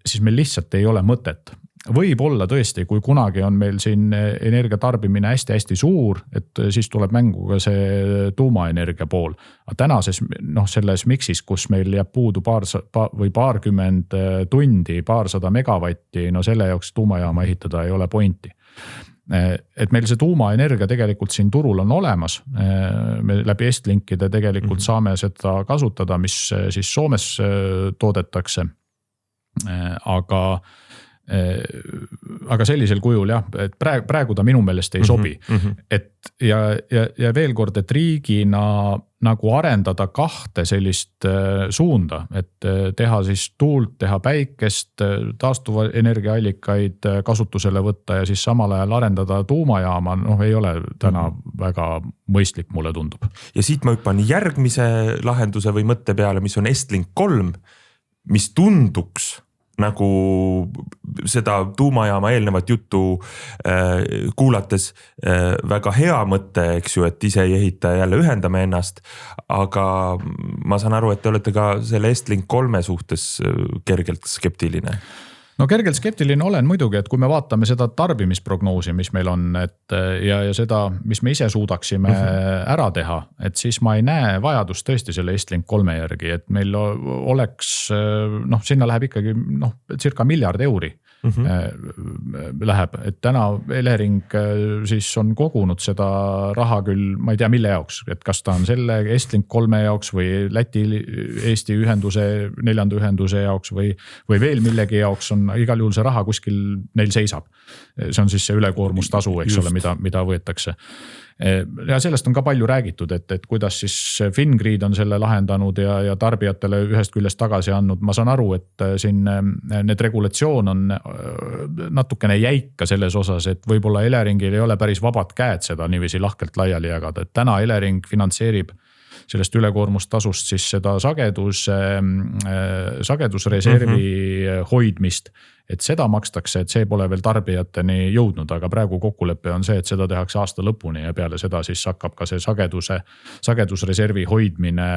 siis meil lihtsalt ei ole mõtet. Võib olla tõesti, kui kunagi on meil siin energia tarbimine hästi-hästi suur, et siis tuleb mängu ka see tuumaenergia pool. Aga tänases selles miksis, kus meil jääb puudu paarkümmend tundi, paarsada megavatti, selle jaoks tuumajaama ehitada ei ole pointi. Et meil see tuumaenergia tegelikult siin turul on olemas. Me läbi Estlinkide tegelikult saame seda kasutada, mis siis Soomes toodetakse. Aga sellisel kujul jah, et praegu ta minu meelest ei sobi. Et ja veel kord, et riigina nagu arendada 2 sellist suunda, et teha siis tuult, teha päikest, taastuva energiaallikaid kasutusele võtta ja siis samal ajal arendada tuumajaama, ei ole täna väga mõistlik, mulle tundub. Ja siit ma hüppan järgmise lahenduse või mõtte peale, mis on Estlink 3, mis tunduks nagu seda tuumajaama eelnevat juttu kuulates väga hea mõte, eks ju, et ise ei ehita ja jälle ühendame ennast. Aga ma saan aru, et te olete ka selle Estlink 3 suhtes kergelt skeptiline. No kergelt skeptiline olen muidugi, et kui me vaatame seda tarbimisprognoosi, mis meil on, et ja seda, mis me ise suudaksime ära teha, et siis ma ei näe vajadust tõesti selle Estlink 3 järgi, et meil oleks, sinna läheb ikkagi circa miljard euri. Läheb, et täna Elering siis on kogunud seda raha küll, ma ei tea mille jaoks, et kas ta on selle Estlink 3 jaoks või Läti-Eesti ühenduse, 4. ühenduse jaoks või veel millegi jaoks on igal juhul see raha kuskil neil seisab. See on siis see ülekoormustasu, eks ole, mida võetakse. Ja sellest on ka palju räägitud, et kuidas siis Fingrid on selle lahendanud ja tarbijatele ühest küljest tagasi andnud. Ma saan aru, et siin need regulatsioon on natukene jäika selles osas, et võib-olla Eleringil ei ole päris vabad käed seda niiviisi lahkelt laiali jagada. Et täna Elering finantseerib sellest ülekoormustasust siis seda sagedusreservi hoidmist, et seda makstakse, et see pole veel tarbijateni jõudnud, aga praegu kokkulepe on see, et seda tehakse aasta lõpuni ja peale seda siis hakkab ka see sagedusreservi hoidmine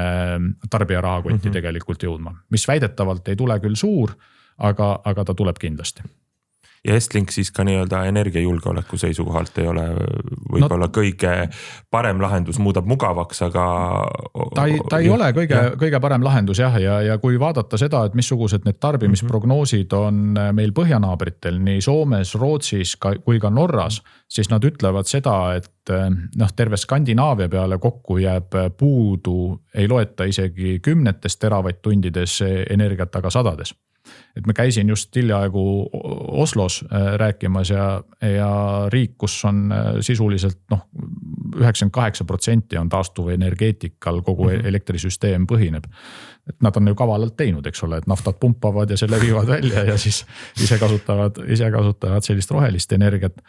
tarbija rahakotti tegelikult jõudma, mis väidetavalt ei tule küll suur, aga ta tuleb kindlasti. Ja Estlink siis ka nii-öelda energiajulgeoleku seisukohalt ei ole võib-olla kõige parem lahendus, muudab mugavaks, aga ta ei ole kõige parem lahendus jah, ja kui vaadata seda, et missugused need tarbimisprognoosid on meil põhjanaabritel nii Soomes, Rootsis kui ka Norras, siis nad ütlevad seda, et terve Skandinaavia peale kokku jääb puudu, ei loeta isegi 10 teravatt-tundides energiat, aga 100. Et me käisin just hiljaaegu Oslos rääkimas ja riik, kus on sisuliselt 98% on taastuvenergeetikal kogu elektrisüsteem põhineb. Et nad on ju kavalalt teinud, eks ole, et naftad pumpavad ja selle viivad välja ja siis ise kasutavad sellist rohelist energiat.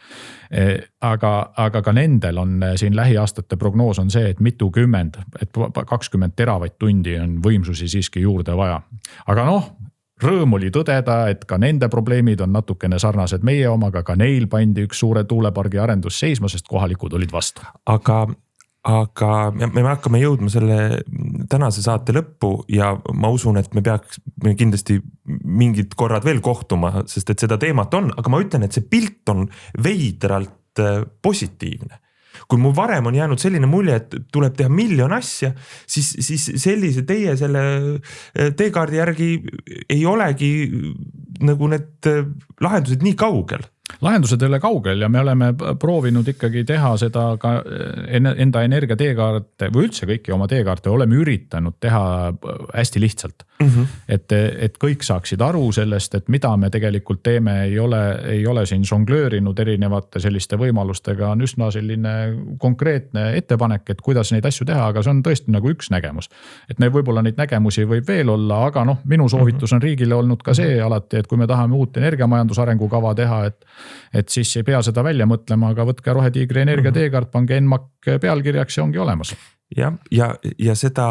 Aga ka nendel on siin lähiaastate prognoos on see, et mitukümmend, et 20 teravatt-tundi on võimsusi siiski juurde vaja. Aga rõõm oli tõdeda, et ka nende probleemid on natukene sarnased meie omaga, ka neil pandi üks suure tuulepargi arendus seisma, sest kohalikud olid vastu. Aga me hakkame jõudma selle tänase saate lõppu ja ma usun, et me kindlasti mingid korrad veel kohtuma, sest et seda teemat on, aga ma ütlen, et see pilt on veidralt positiivne. Kui mul varem on jäänud selline mulje, et tuleb teha miljon asja, siis sellise teie selle teekaardi järgi ei olegi nagu need lahendused nii kaugel. Lahendused ei ole kaugel ja me oleme proovinud ikkagi teha seda ka enda energia teekaarte või üldse kõiki oma teekaarte oleme üritanud teha hästi lihtsalt. Et kõik saaksid aru sellest, et mida me tegelikult teeme, ei ole siin žonglöörinud erinevate selliste võimalustega, on üsna selline konkreetne ettepanek, et kuidas neid asju teha, aga see on tõesti nagu üks nägemus. Et võib-olla neid nägemusi võib veel olla, aga minu soovitus on riigile olnud ka see alati, et kui me tahame uut energiamajandusarengukava teha, et siis ei pea seda välja mõtlema, aga võtke Rohetiigri energia teekaart, pange ENMAK pealkirjaks ja ongi olemas. Ja seda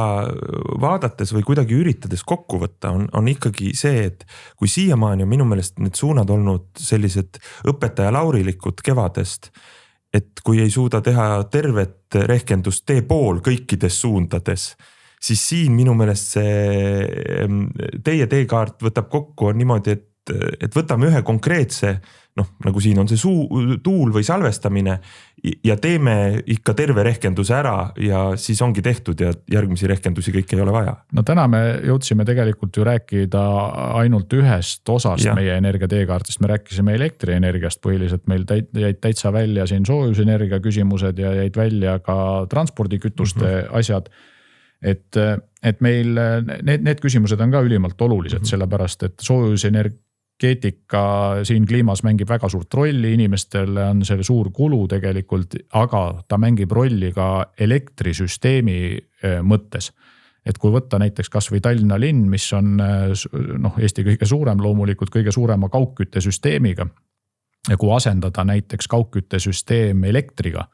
vaadates või kuidagi üritades kokku võtta on ikkagi see, et kui siiamaani on minu meelest need suunad olnud sellised õpetaja laurilikud kevadest, et kui ei suuda teha tervet rehkendust tee pool kõikides suundades, siis siin minu meelest see teie teekaart võtab kokku on niimoodi, et võtame ühe konkreetse, nagu siin on see tuul või salvestamine ja teeme ikka terve rehkenduse ära ja siis ongi tehtud ja järgmisi rehkendusi kõik ei ole vaja. Täna me jõudsime tegelikult ju rääkida ainult ühest osast meie energia teekaartist. Me rääkisime elektrienergiast põhiliselt, meil jäid täitsa välja siin soojusenergia küsimused ja jäid välja ka transpordikütuste asjad. Et meil need küsimused on ka ülimalt olulised, sellepärast et soojusenergeetika siin kliimas mängib väga suurt rolli, inimestel on see suur kulu tegelikult, aga ta mängib rolli ka elektrisüsteemi mõttes. Et kui võtta näiteks kas või Tallinna linn, mis on Eesti kõige suurem, loomulikult kõige suurema kaugküttesüsteemiga ja kui asendada näiteks kaugküttesüsteem elektriga,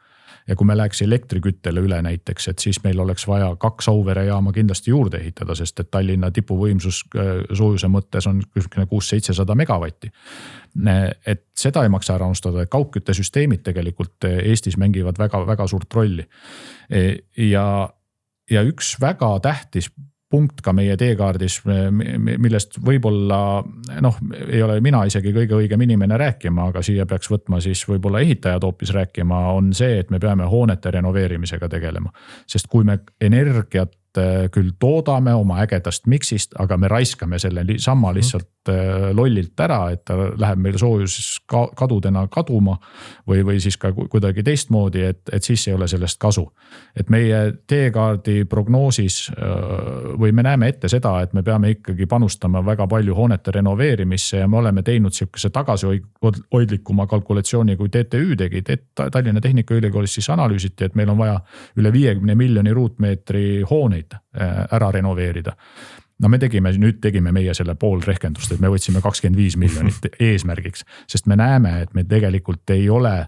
ja kui me läheks elektriküttele üle näiteks, et siis meil oleks vaja 2 Auvere jaama kindlasti juurde ehitada, sest et Tallinna tipuvõimsus soojuse mõttes on 600-700 megavatti. Et seda ei maksa ära unustada, et kaugküttesüsteemid tegelikult Eestis mängivad väga, väga suurt rolli. Ja üks väga tähtis punkt ka meie teekaardis, millest võib-olla, ei ole mina isegi kõige õigem inimene rääkima, aga siia peaks võtma siis võib-olla ehitajad hoopis rääkima, on see, et me peame hoonete renoveerimisega tegelema. Sest kui me energiat küll toodame oma ägedast miksist, aga me raiskame selle sama lihtsalt lollilt ära, et ta läheb meil soojus kadudena kaduma või siis ka kuidagi teistmoodi, et siis ei ole sellest kasu. Et meie teekaardi prognoosis või me näeme ette seda, et me peame ikkagi panustama väga palju hoonete renoveerimisse ja me oleme teinud siukese tagasihoidlikuma kalkulatsiooni, kui TTÜ tegi. Tallinna Tehnikaülikoolis siis analüüsiti, et meil on vaja üle 50 miljoni ruutmeetri hooneid ära renoveerida. Me tegime meie selle pool rehkendust, et me võtsime 25 miljonit eesmärgiks, sest me näeme, et me tegelikult ei ole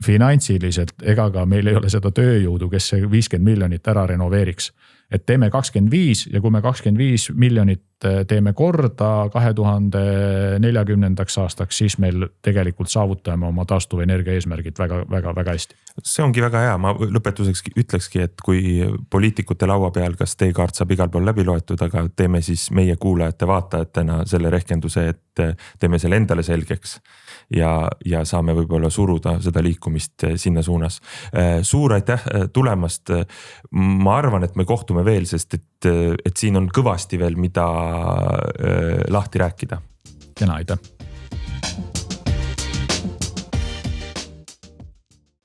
finantsiliselt ega ka meil ei ole seda tööjõudu, kes 50 miljonit ära renoveeriks. Et teeme 25 ja kui me 25 miljonit teeme korda 2040. aastaks, siis meil tegelikult saavutame oma taastuvenergia eesmärgid väga, väga, väga hästi. See ongi väga hea, ma lõpetuseks ütlekski, et kui poliitikute laua peal, kas teekaart saab igal pool läbi loetud, aga teeme siis meie kuulajate vaatajatena selle rehkenduse, et teeme selle endale selgeks ja saame võib-olla suruda seda liikumist sinna suunas. Suur aitäh tulemast. Ma arvan, et me kohtume veel, sest et siin on kõvasti veel, mida lahti rääkida. Kena, aitäh.